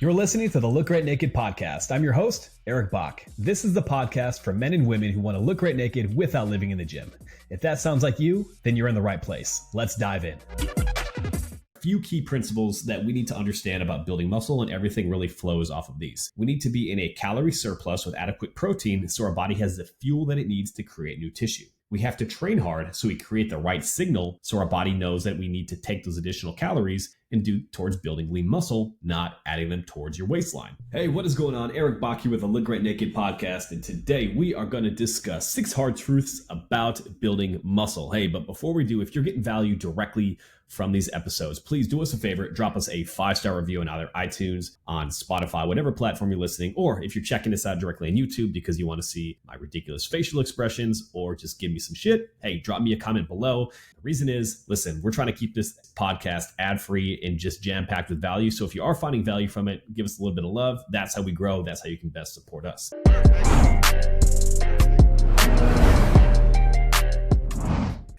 You're listening to the Look Great Naked podcast. I'm your host, Eric Bach. This is the podcast for men and women who want to look great naked without living in the gym. If that sounds like you, then you're in the right place. Let's dive in. A few key principles that we need to understand about building muscle, and everything really flows off of these. We need to be in a calorie surplus with adequate protein so our body has the fuel that it needs to create new tissue. We have to train hard so we create the right signal so our body knows that we need to take those additional calories and do towards building lean muscle, not adding them towards your waistline. Hey, what is going on? Eric Bach here with the Look Great Naked podcast, and today we are going to discuss 6 hard truths about building muscle. Hey, but before we do, if you're getting value directly from these episodes, please do us a favor, drop us a 5-star review on either iTunes, on Spotify, whatever platform you're listening, or if you're checking this out directly on YouTube because you want to see my ridiculous facial expressions or just give me some shit, hey, drop me a comment below. The reason is, listen, we're trying to keep this podcast ad-free and just jam-packed with value. So if you are finding value from it, give us a little bit of love. That's how we grow. That's how you can best support us.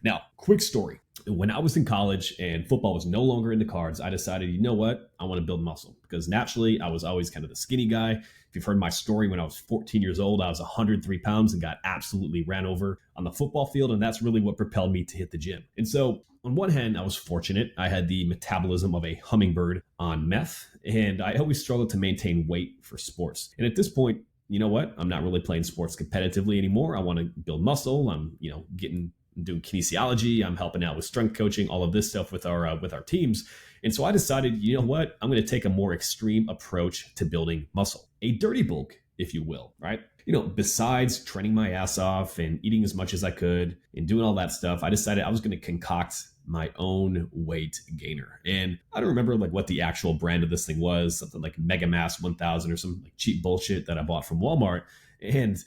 Now, quick story. When I was in college and football was no longer in the cards, I decided, you know what? I want to build muscle because naturally I was always kind of the skinny guy. If you've heard my story, when I was 14 years old, I was 103 pounds and got absolutely ran over on the football field. And that's really what propelled me to hit the gym. And so on one hand, I was fortunate. I had the metabolism of a hummingbird on meth, and I always struggled to maintain weight for sports. And at this point, you know what? I'm not really playing sports competitively anymore. I want to build muscle. I'm, doing kinesiology. I'm helping out with strength coaching, all of this stuff with our teams. And so I decided, you know what? I'm going to take a more extreme approach to building muscle, a dirty bulk, if you will, right? Besides training my ass off and eating as much as I could and doing all that stuff, I decided I was going to concoct my own weight gainer. And I don't remember what the actual brand of this thing was, something like Mega Mass 1000 or some cheap bullshit that I bought from Walmart. And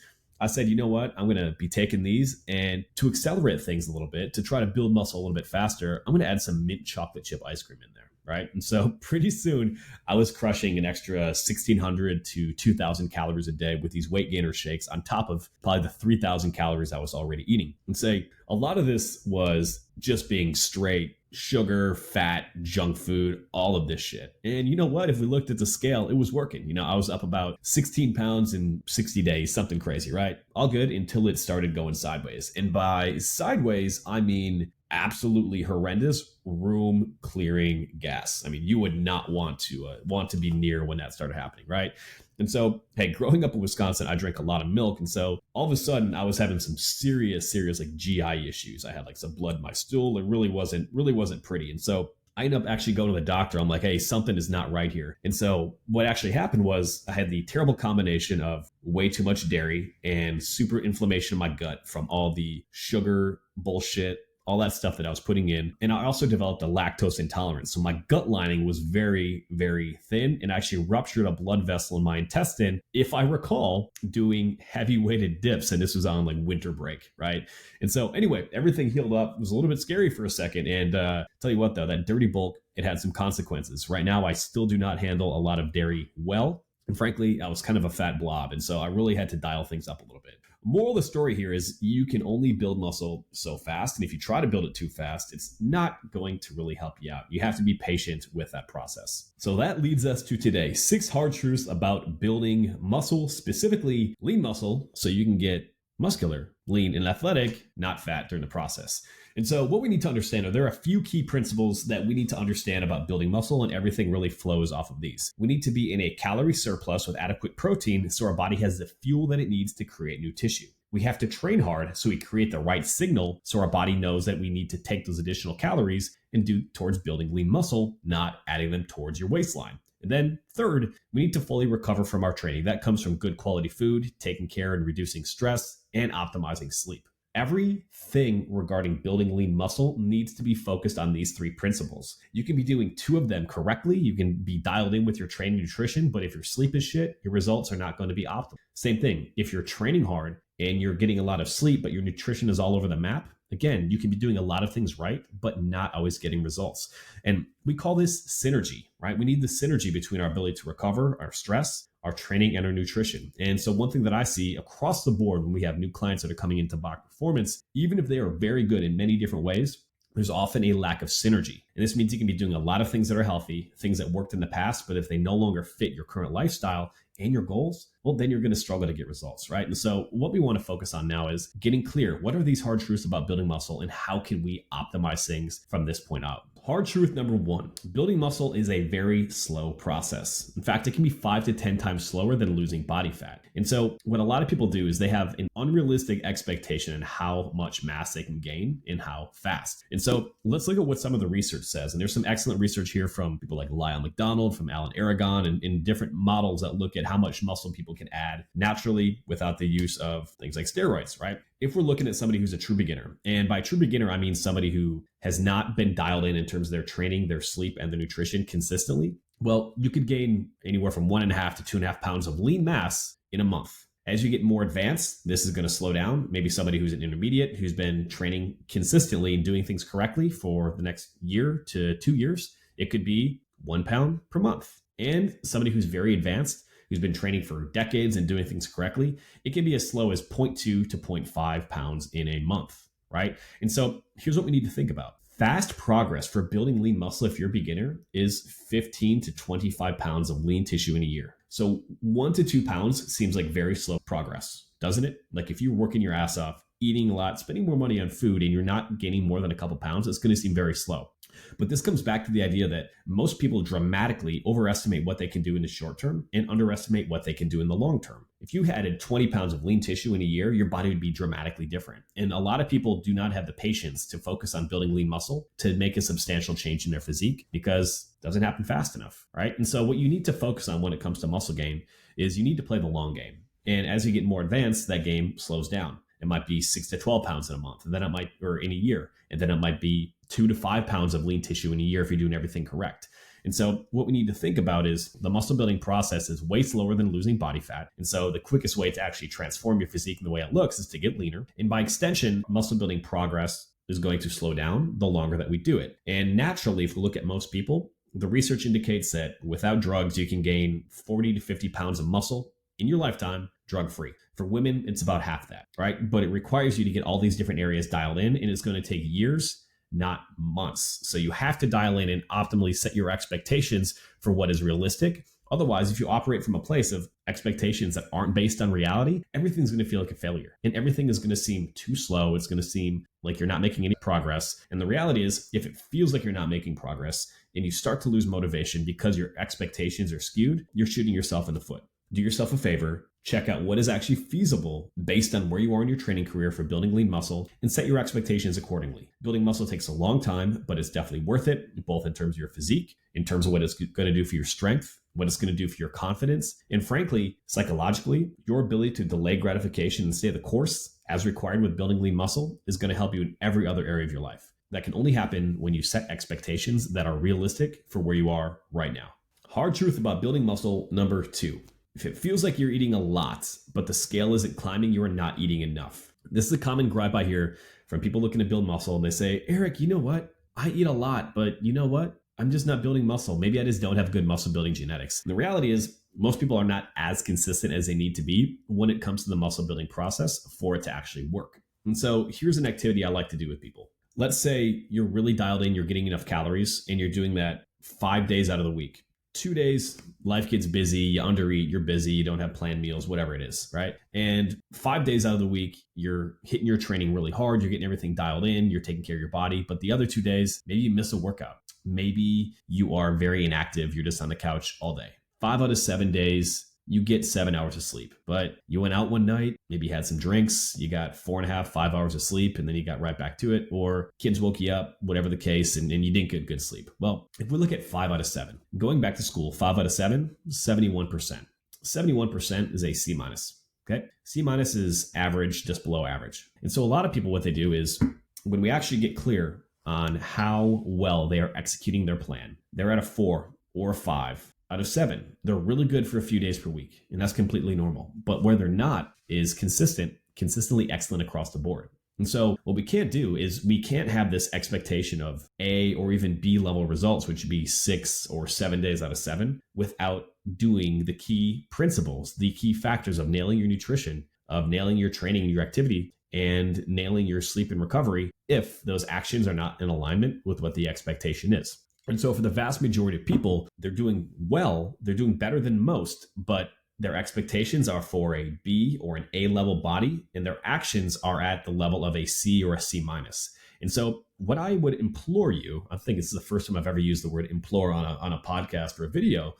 I said, you know what? I'm going to be taking these, and to accelerate things a little bit, to try to build muscle a little bit faster, I'm going to add some mint chocolate chip ice cream in there, right? And so pretty soon I was crushing an extra 1,600 to 2,000 calories a day with these weight gainer shakes on top of probably the 3,000 calories I was already eating. And say a lot of this was just being straight sugar, fat, junk food, all of this shit. And you know what? If we looked at the scale, it was working. I was up about 16 pounds in 60 days, something crazy, right? All good until it started going sideways. And by sideways, I mean absolutely horrendous room clearing gas. I mean, you would not want to be near when that started happening, right? And so, hey, growing up in Wisconsin, I drank a lot of milk. And so all of a sudden I was having some serious GI issues. I had some blood in my stool. It really wasn't pretty. And so I ended up actually going to the doctor. I'm like, hey, something is not right here. And so what actually happened was I had the terrible combination of way too much dairy and super inflammation in my gut from all the sugar bullshit, all that stuff that I was putting in. And I also developed a lactose intolerance. So my gut lining was very, very thin and actually ruptured a blood vessel in my intestine, if I recall, doing heavy weighted dips. And this was on winter break, right? And so anyway, everything healed up. It was a little bit scary for a second. And tell you what, though, that dirty bulk, it had some consequences. Right now, I still do not handle a lot of dairy well. And frankly, I was kind of a fat blob. And so I really had to dial things up a little bit. Moral of the story here is you can only build muscle so fast. And if you try to build it too fast, it's not going to really help you out. You have to be patient with that process. So that leads us to today, 6 hard truths about building muscle, specifically lean muscle, so you can get muscular, lean, and athletic, not fat during the process. And so what we need to understand are there are a few key principles that we need to understand about building muscle, and everything really flows off of these. We need to be in a calorie surplus with adequate protein so our body has the fuel that it needs to create new tissue. We have to train hard so we create the right signal so our body knows that we need to take those additional calories and do towards building lean muscle, not adding them towards your waistline. And then third, we need to fully recover from our training. That comes from good quality food, taking care and reducing stress, and optimizing sleep. Everything regarding building lean muscle needs to be focused on these 3 principles. You can be doing 2 of them correctly. You can be dialed in with your training nutrition, but if your sleep is shit, your results are not going to be optimal. Same thing, if you're training hard and you're getting a lot of sleep, but your nutrition is all over the map, again, you can be doing a lot of things right, but not always getting results. And we call this synergy, right? We need the synergy between our ability to recover, our stress, our training, and our nutrition. And so one thing that I see across the board when we have new clients that are coming into Bach Performance, even if they are very good in many different ways, there's often a lack of synergy. And this means you can be doing a lot of things that are healthy, things that worked in the past, but if they no longer fit your current lifestyle and your goals, well, then you're going to struggle to get results, right? And so what we want to focus on now is getting clear. What are these hard truths about building muscle and how can we optimize things from this point out? Hard truth number one, building muscle is a very slow process. In fact, it can be 5 to 10 times slower than losing body fat. And so what a lot of people do is they have an unrealistic expectation in how much mass they can gain and how fast. And so let's look at what some of the research says. And there's some excellent research here from people like Lyle McDonald, from Alan Aragon, and different models that look at how much muscle people can add naturally without the use of things like steroids, right? If we're looking at somebody who's a true beginner, and by true beginner, I mean somebody who has not been dialed in terms of their training, their sleep, and their nutrition consistently, well, you could gain anywhere from 1.5 to 2.5 pounds of lean mass in a month. As you get more advanced, this is going to slow down. Maybe somebody who's an intermediate, who's been training consistently and doing things correctly for the next year to 2 years, it could be 1 pound per month. And somebody who's very advanced, who's been training for decades and doing things correctly, it can be as slow as 0.2 to 0.5 pounds in a month, right? And so here's what we need to think about. Fast progress for building lean muscle, if you're a beginner, is 15 to 25 pounds of lean tissue in a year. So 1 to 2 pounds seems like very slow progress, doesn't it? Like if you're working your ass off, eating a lot, spending more money on food, and you're not gaining more than a couple pounds, it's going to seem very slow. But this comes back to the idea that most people dramatically overestimate what they can do in the short term and underestimate what they can do in the long term. If you added 20 pounds of lean tissue in a year, your body would be dramatically different. And a lot of people do not have the patience to focus on building lean muscle to make a substantial change in their physique because it doesn't happen fast enough, right? And so what you need to focus on when it comes to muscle gain is you need to play the long game. And as you get more advanced, that game slows down. It might be 6 to 12 pounds in a month, and then it might, or in a year, and then it might be 2 to 5 pounds of lean tissue in a year if you're doing everything correct. And so what we need to think about is the muscle building process is way slower than losing body fat. And so the quickest way to actually transform your physique and the way it looks is to get leaner. And by extension, muscle building progress is going to slow down the longer that we do it. And naturally, if we look at most people, the research indicates that without drugs, you can gain 40 to 50 pounds of muscle in your lifetime drug-free. For women, it's about half that, right? But it requires you to get all these different areas dialed in, and it's going to take years, not months. So you have to dial in and optimally set your expectations for what is realistic. Otherwise, if you operate from a place of expectations that aren't based on reality, everything's going to feel like a failure. And everything is going to seem too slow. It's going to seem like you're not making any progress. And the reality is, if it feels like you're not making progress and you start to lose motivation because your expectations are skewed, you're shooting yourself in the foot. Do yourself a favor, check out what is actually feasible based on where you are in your training career for building lean muscle, and set your expectations accordingly. Building muscle takes a long time, but it's definitely worth it, both in terms of your physique, in terms of what it's going to do for your strength, what it's going to do for your confidence, and frankly, psychologically, your ability to delay gratification and stay the course as required with building lean muscle is going to help you in every other area of your life. That can only happen when you set expectations that are realistic for where you are right now. Hard truth about building muscle number 2. If it feels like you're eating a lot, but the scale isn't climbing, you are not eating enough. This is a common gripe I hear from people looking to build muscle. And they say, Eric, you know what? I eat a lot, but you know what? I'm just not building muscle. Maybe I just don't have good muscle building genetics. And the reality is most people are not as consistent as they need to be when it comes to the muscle building process for it to actually work. And so here's an activity I like to do with people. Let's say you're really dialed in, you're getting enough calories, and you're doing that 5 days out of the week. 2 days, life gets busy, you undereat, you're busy, you don't have planned meals, whatever it is, right? And 5 days out of the week, you're hitting your training really hard, you're getting everything dialed in, you're taking care of your body. But the other 2 days, maybe you miss a workout. Maybe you are very inactive, you're just on the couch all day. 5 out of 7 days, you get 7 hours of sleep, but you went out one night, maybe you had some drinks, you got 4.5, 5 hours of sleep, and then you got right back to it, or kids woke you up, whatever the case, and you didn't get good sleep. Well, if we look at 5 out of 7, going back to school, 5 out of 7, 71%. 71% is a C minus, okay? C minus is average, just below average. And so a lot of people, what they do is when we actually get clear on how well they are executing their plan, they're at a 4 or a 5 out of 7. They're really good for a few days per week, and that's completely normal. But where they're not is consistently excellent across the board. And so what we can't do is we can't have this expectation of A or even B level results, which would be 6 or 7 days out of 7, without doing the key principles, the key factors of nailing your nutrition, of nailing your training and your activity, and nailing your sleep and recovery if those actions are not in alignment with what the expectation is. And so for the vast majority of people, they're doing well, they're doing better than most, but their expectations are for a B or an A level body, and their actions are at the level of a C or a C minus. And so what I would implore you, I think this is the first time I've ever used the word implore on a podcast or a video.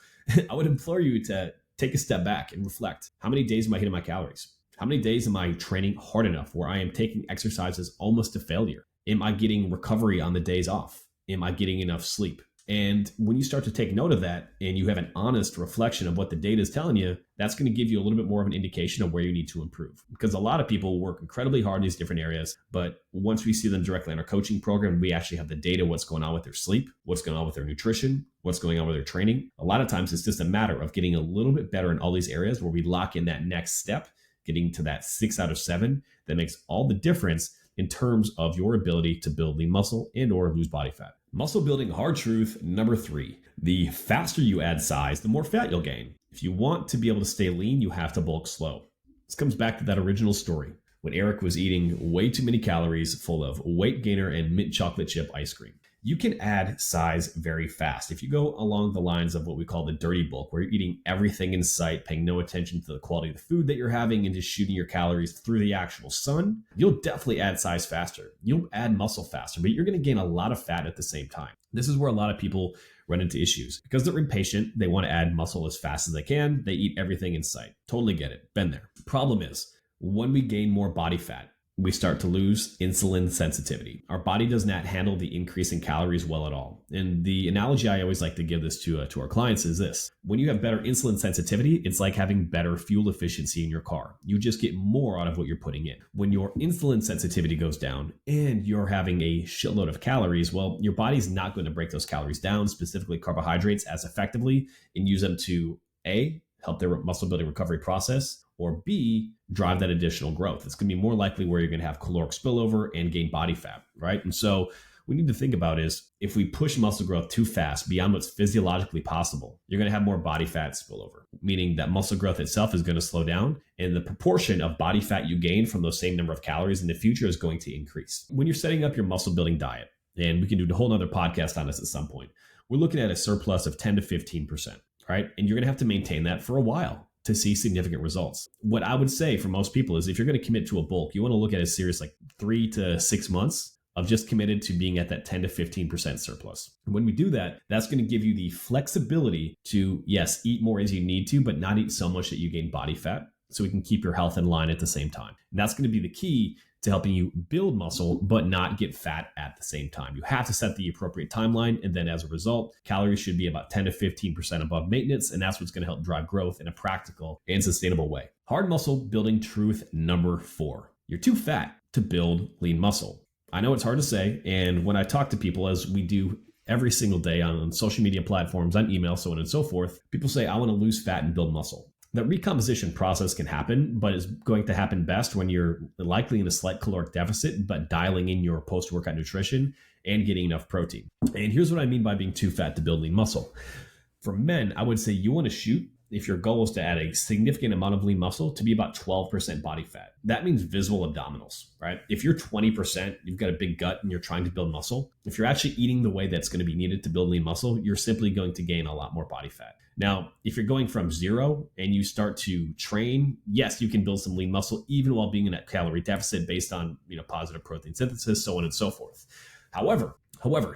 I would implore you to take a step back and reflect. How many days am I hitting my calories? How many days am I training hard enough where I am taking exercises almost to failure? Am I getting recovery on the days off? Am I getting enough sleep? And when you start to take note of that and you have an honest reflection of what the data is telling you, that's going to give you a little bit more of an indication of where you need to improve. Because a lot of people work incredibly hard in these different areas, but once we see them directly in our coaching program, we actually have the data, what's going on with their sleep, what's going on with their nutrition, what's going on with their training. A lot of times it's just a matter of getting a little bit better in all these areas where we lock in that next step, getting to that 6 out of 7 that makes all the difference in terms of your ability to build lean muscle and or lose body fat. Muscle building hard truth number 3. The faster you add size, the more fat you'll gain. If you want to be able to stay lean, you have to bulk slow. This comes back to that original story when Eric was eating way too many calories full of weight gainer and mint chocolate chip ice cream. You can add size very fast. If you go along the lines of what we call the dirty bulk, where you're eating everything in sight, paying no attention to the quality of the food that you're having and just shooting your calories through the actual sun, you'll definitely add size faster. You'll add muscle faster, but you're going to gain a lot of fat at the same time. This is where a lot of people run into issues because they're impatient. They want to add muscle as fast as they can. They eat everything in sight. Totally get it. Been there. Problem is, when we gain more body fat, we start to lose insulin sensitivity. Our body does not handle the increase in calories well at all. And the analogy I always like to give this to our clients is this. When you have better insulin sensitivity, it's like having better fuel efficiency in your car. You just get more out of what you're putting in. When your insulin sensitivity goes down and you're having a shitload of calories, well, your body's not going to break those calories down, specifically carbohydrates, as effectively and use them to A, help their muscle building recovery process, or B, drive that additional growth. It's going to be more likely where you're going to have caloric spillover and gain body fat, right? And so what we need to think about is if we push muscle growth too fast beyond what's physiologically possible, you're going to have more body fat spillover, meaning that muscle growth itself is going to slow down and the proportion of body fat you gain from those same number of calories in the future is going to increase. When you're setting up your muscle building diet, and we can do a whole nother podcast on this at some point, we're looking at a surplus of 10 to 15%, right? And you're going to have to maintain that for a while to see significant results. What I would say for most people is if you're going to commit to a bulk, you want to look at a series like 3 to 6 months of just committed to being at that 10 to 15% surplus. And when we do that, that's going to give you the flexibility to, yes, eat more as you need to, but not eat so much that you gain body fat so we can keep your health in line at the same time. And that's going to be the key to helping you build muscle, but not get fat at the same time. You have to set the appropriate timeline. And then as a result, calories should be about 10 to 15% above maintenance. And that's what's going to help drive growth in a practical and sustainable way. Hard muscle building truth number 4. You're too fat to build lean muscle. I know it's hard to say. And when I talk to people, as we do every single day on social media platforms, on email, so on and so forth, people say, I want to lose fat and build muscle. The recomposition process can happen, but it's going to happen best when you're likely in a slight caloric deficit, but dialing in your post-workout nutrition and getting enough protein. And here's what I mean by being too fat to build lean muscle. For men, I would say you want to shoot, if your goal is to add a significant amount of lean muscle, to be about 12% body fat. That means visible abdominals, right? If you're 20%, you've got a big gut and you're trying to build muscle. If you're actually eating the way that's going to be needed to build lean muscle, you're simply going to gain a lot more body fat. Now, if you're going from 0 and you start to train, yes, you can build some lean muscle even while being in a calorie deficit based on, positive protein synthesis, so on and so forth. However,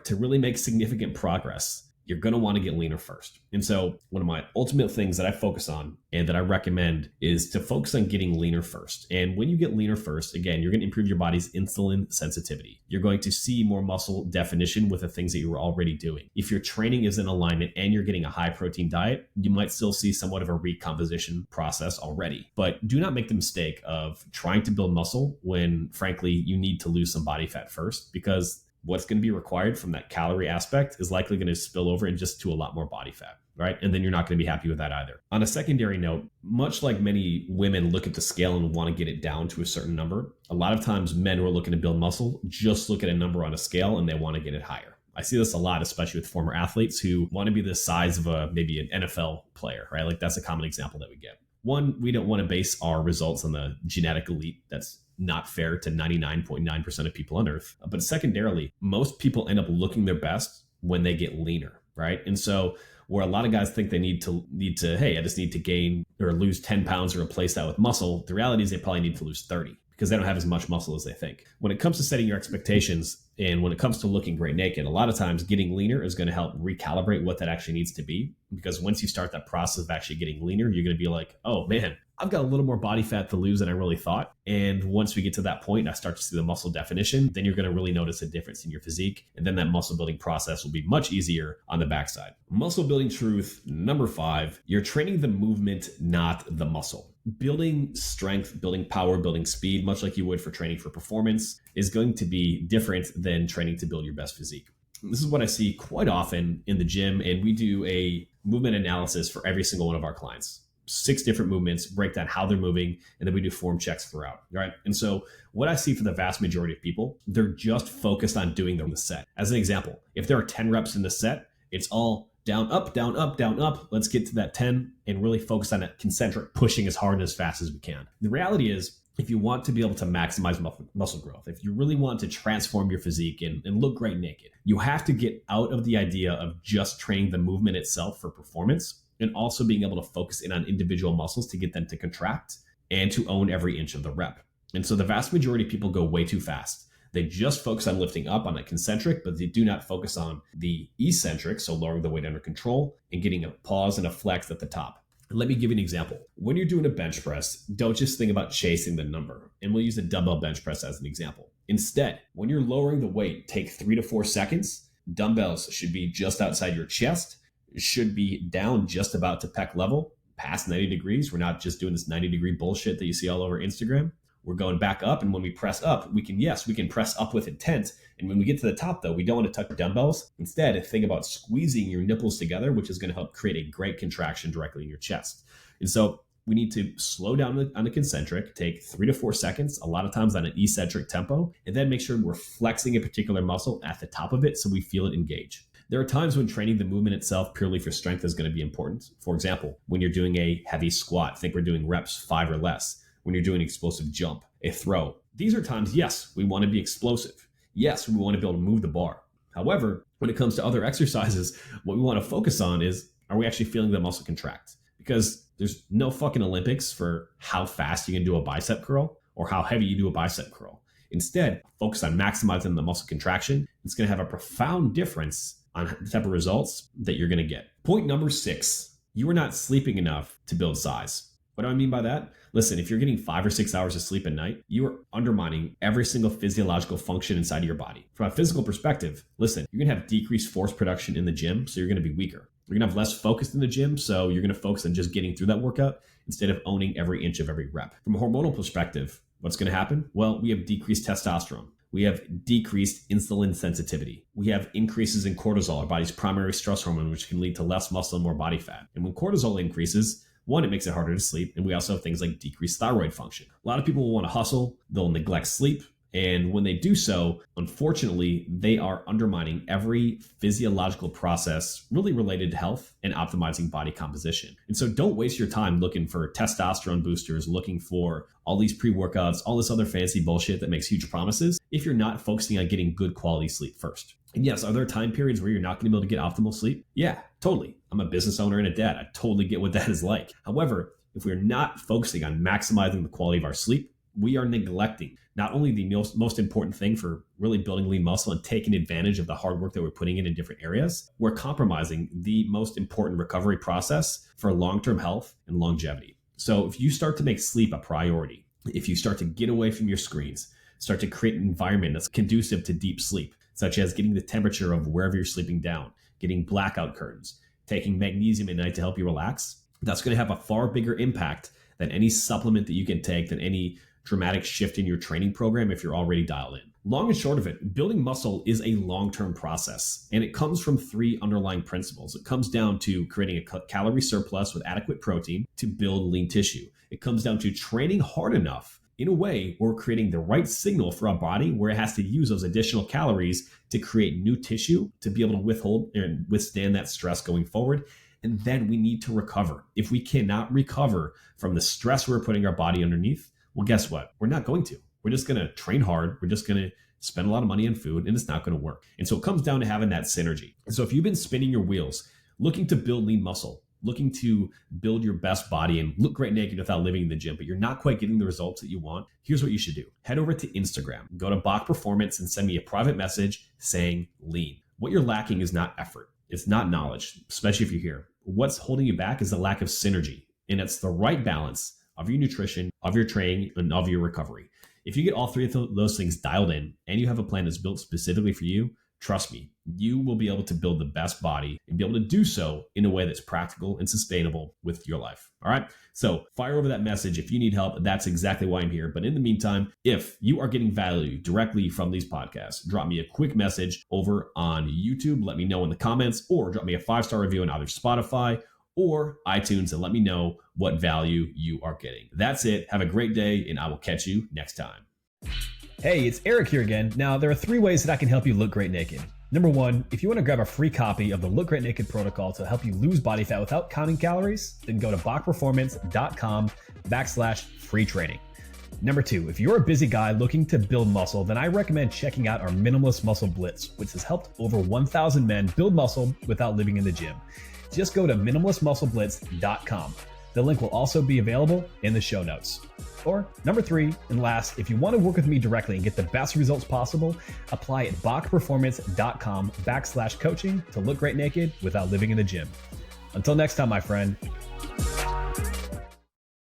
to really make significant progress, you're going to want to get leaner first. And so one of my ultimate things that I focus on and that I recommend is to focus on getting leaner first. And when you get leaner first, again, you're going to improve your body's insulin sensitivity. You're going to see more muscle definition with the things that you were already doing. If your training is in alignment and you're getting a high protein diet, you might still see somewhat of a recomposition process already. But do not make the mistake of trying to build muscle when, frankly, you need to lose some body fat first, because what's going to be required from that calorie aspect is likely going to spill over and just to a lot more body fat, right? And then you're not going to be happy with that either. On a secondary note, much like many women look at the scale and want to get it down to a certain number, a lot of times men who are looking to build muscle just look at a number on a scale and they want to get it higher. I see this a lot, especially with former athletes who want to be the size of maybe an NFL player, right? Like that's a common example that we get. One, we don't want to base our results on the genetic elite. That's not fair to 99.9% of people on earth. But secondarily, most people end up looking their best when they get leaner, right? And so where a lot of guys think they need to, hey, I just need to gain or lose 10 pounds or replace that with muscle. The reality is they probably need to lose 30 because they don't have as much muscle as they think. When it comes to setting your expectations and when it comes to looking great naked, a lot of times getting leaner is going to help recalibrate what that actually needs to be. Because once you start that process of actually getting leaner, you're going to be like, oh man, I've got a little more body fat to lose than I really thought. And once we get to that point and I start to see the muscle definition, then you're going to really notice a difference in your physique. And then that muscle building process will be much easier on the backside. Muscle building truth number 5, you're training the movement, not the muscle. Building strength, building power, building speed, much like you would for training for performance, is going to be different than training to build your best physique. This is what I see quite often in the gym, and we do a movement analysis for every single one of our clients. 6 different movements, break down how they're moving, and then we do form checks throughout, right? And so what I see for the vast majority of people, they're just focused on doing the set. As an example, if there are 10 reps in the set, it's all down, up, down, up, down, up. Let's get to that 10 and really focus on that concentric pushing as hard and as fast as we can. The reality is, if you want to be able to maximize muscle growth, if you really want to transform your physique and look great naked, you have to get out of the idea of just training the movement itself for performance and also being able to focus in on individual muscles to get them to contract and to own every inch of the rep. And so the vast majority of people go way too fast. They just focus on lifting up on the concentric, but they do not focus on the eccentric, so lowering the weight under control and getting a pause and a flex at the top. Let me give you an example. When you're doing a bench press, don't just think about chasing the number. And we'll use a dumbbell bench press as an example. Instead, when you're lowering the weight, take 3 to 4 seconds. Dumbbells should be just outside your chest. It should be down just about to pec level, past 90 degrees. We're not just doing this 90-degree bullshit that you see all over Instagram. We're going back up. And when we press up, we can press up with intent. And when we get to the top, though, we don't want to touch dumbbells. Instead, think about squeezing your nipples together, which is going to help create a great contraction directly in your chest. And so we need to slow down on the concentric, take 3 to 4 seconds, a lot of times on an eccentric tempo, and then make sure we're flexing a particular muscle at the top of it so we feel it engage. There are times when training the movement itself purely for strength is going to be important. For example, when you're doing a heavy squat, think we're doing reps 5 or less. When you're doing an explosive jump, a throw. These are times, yes, we want to be explosive. Yes, we want to be able to move the bar. However, when it comes to other exercises, what we want to focus on is, are we actually feeling the muscle contract? Because there's no fucking Olympics for how fast you can do a bicep curl or how heavy you do a bicep curl. Instead, focus on maximizing the muscle contraction. It's going to have a profound difference on the type of results that you're going to get. Point number 6, you are not sleeping enough to build size. What do I mean by that? Listen, if you're getting 5 or 6 hours of sleep at night, you are undermining every single physiological function inside of your body. From a physical perspective, listen, you're going to have decreased force production in the gym, so you're going to be weaker. You're going to have less focus in the gym, so you're going to focus on just getting through that workout instead of owning every inch of every rep. From a hormonal perspective, what's going to happen? Well, we have decreased testosterone. We have decreased insulin sensitivity. We have increases in cortisol, our body's primary stress hormone, which can lead to less muscle and more body fat. And when cortisol increases, one, it makes it harder to sleep. And we also have things like decreased thyroid function. A lot of people will want to hustle. They'll neglect sleep. And when they do so, unfortunately, they are undermining every physiological process really related to health and optimizing body composition. And so don't waste your time looking for testosterone boosters, looking for all these pre-workouts, all this other fancy bullshit that makes huge promises if you're not focusing on getting good quality sleep first. And yes, are there time periods where you're not going to be able to get optimal sleep? Yeah, totally. I'm a business owner and a dad. I totally get what that is like. However, if we're not focusing on maximizing the quality of our sleep, we are neglecting not only the most important thing for really building lean muscle and taking advantage of the hard work that we're putting in different areas, we're compromising the most important recovery process for long-term health and longevity. So if you start to make sleep a priority, if you start to get away from your screens, start to create an environment that's conducive to deep sleep, such as getting the temperature of wherever you're sleeping down, getting blackout curtains, taking magnesium at night to help you relax, that's going to have a far bigger impact than any supplement that you can take, than any dramatic shift in your training program if you're already dialed in. Long and short of it, building muscle is a long-term process, and it comes from 3 underlying principles. It comes down to creating a calorie surplus with adequate protein to build lean tissue. It comes down to training hard enough in a way where we're creating the right signal for our body where it has to use those additional calories to create new tissue to be able to withhold and withstand that stress going forward. And then we need to recover. If we cannot recover from the stress we're putting our body underneath, well, guess what? We're not going to. We're just going to train hard. We're just going to spend a lot of money on food, and it's not going to work. And so it comes down to having that synergy. And so if you've been spinning your wheels, looking to build lean muscle, looking to build your best body and look great naked without living in the gym, but you're not quite getting the results that you want, here's what you should do. Head over to Instagram, go to Bach Performance and send me a private message saying lean. What you're lacking is not effort. It's not knowledge, especially if you're here. What's holding you back is the lack of synergy. And it's the right balance of your nutrition, of your training, and of your recovery. If you get all three of those things dialed in and you have a plan that's built specifically for you, trust me, you will be able to build the best body and be able to do so in a way that's practical and sustainable with your life. All right. So fire over that message. If you need help, that's exactly why I'm here. But in the meantime, if you are getting value directly from these podcasts, drop me a quick message over on YouTube. Let me know in the comments, or drop me a 5-star review on either Spotify or iTunes and let me know what value you are getting. That's it. Have a great day, and I will catch you next time. Hey, it's Eric here again. Now, there are 3 ways that I can help you look great naked. Number 1, if you want to grab a free copy of the Look Great Naked protocol to help you lose body fat without counting calories, then go to bachperformance.com/free training. Number 2, if you're a busy guy looking to build muscle, then I recommend checking out our Minimalist Muscle Blitz, which has helped over 1,000 men build muscle without living in the gym. Just go to minimalistmuscleblitz.com. The link will also be available in the show notes. Or number 3 and last, if you want to work with me directly and get the best results possible, apply at bachperformance.com/coaching to look great naked without living in the gym. Until next time, my friend,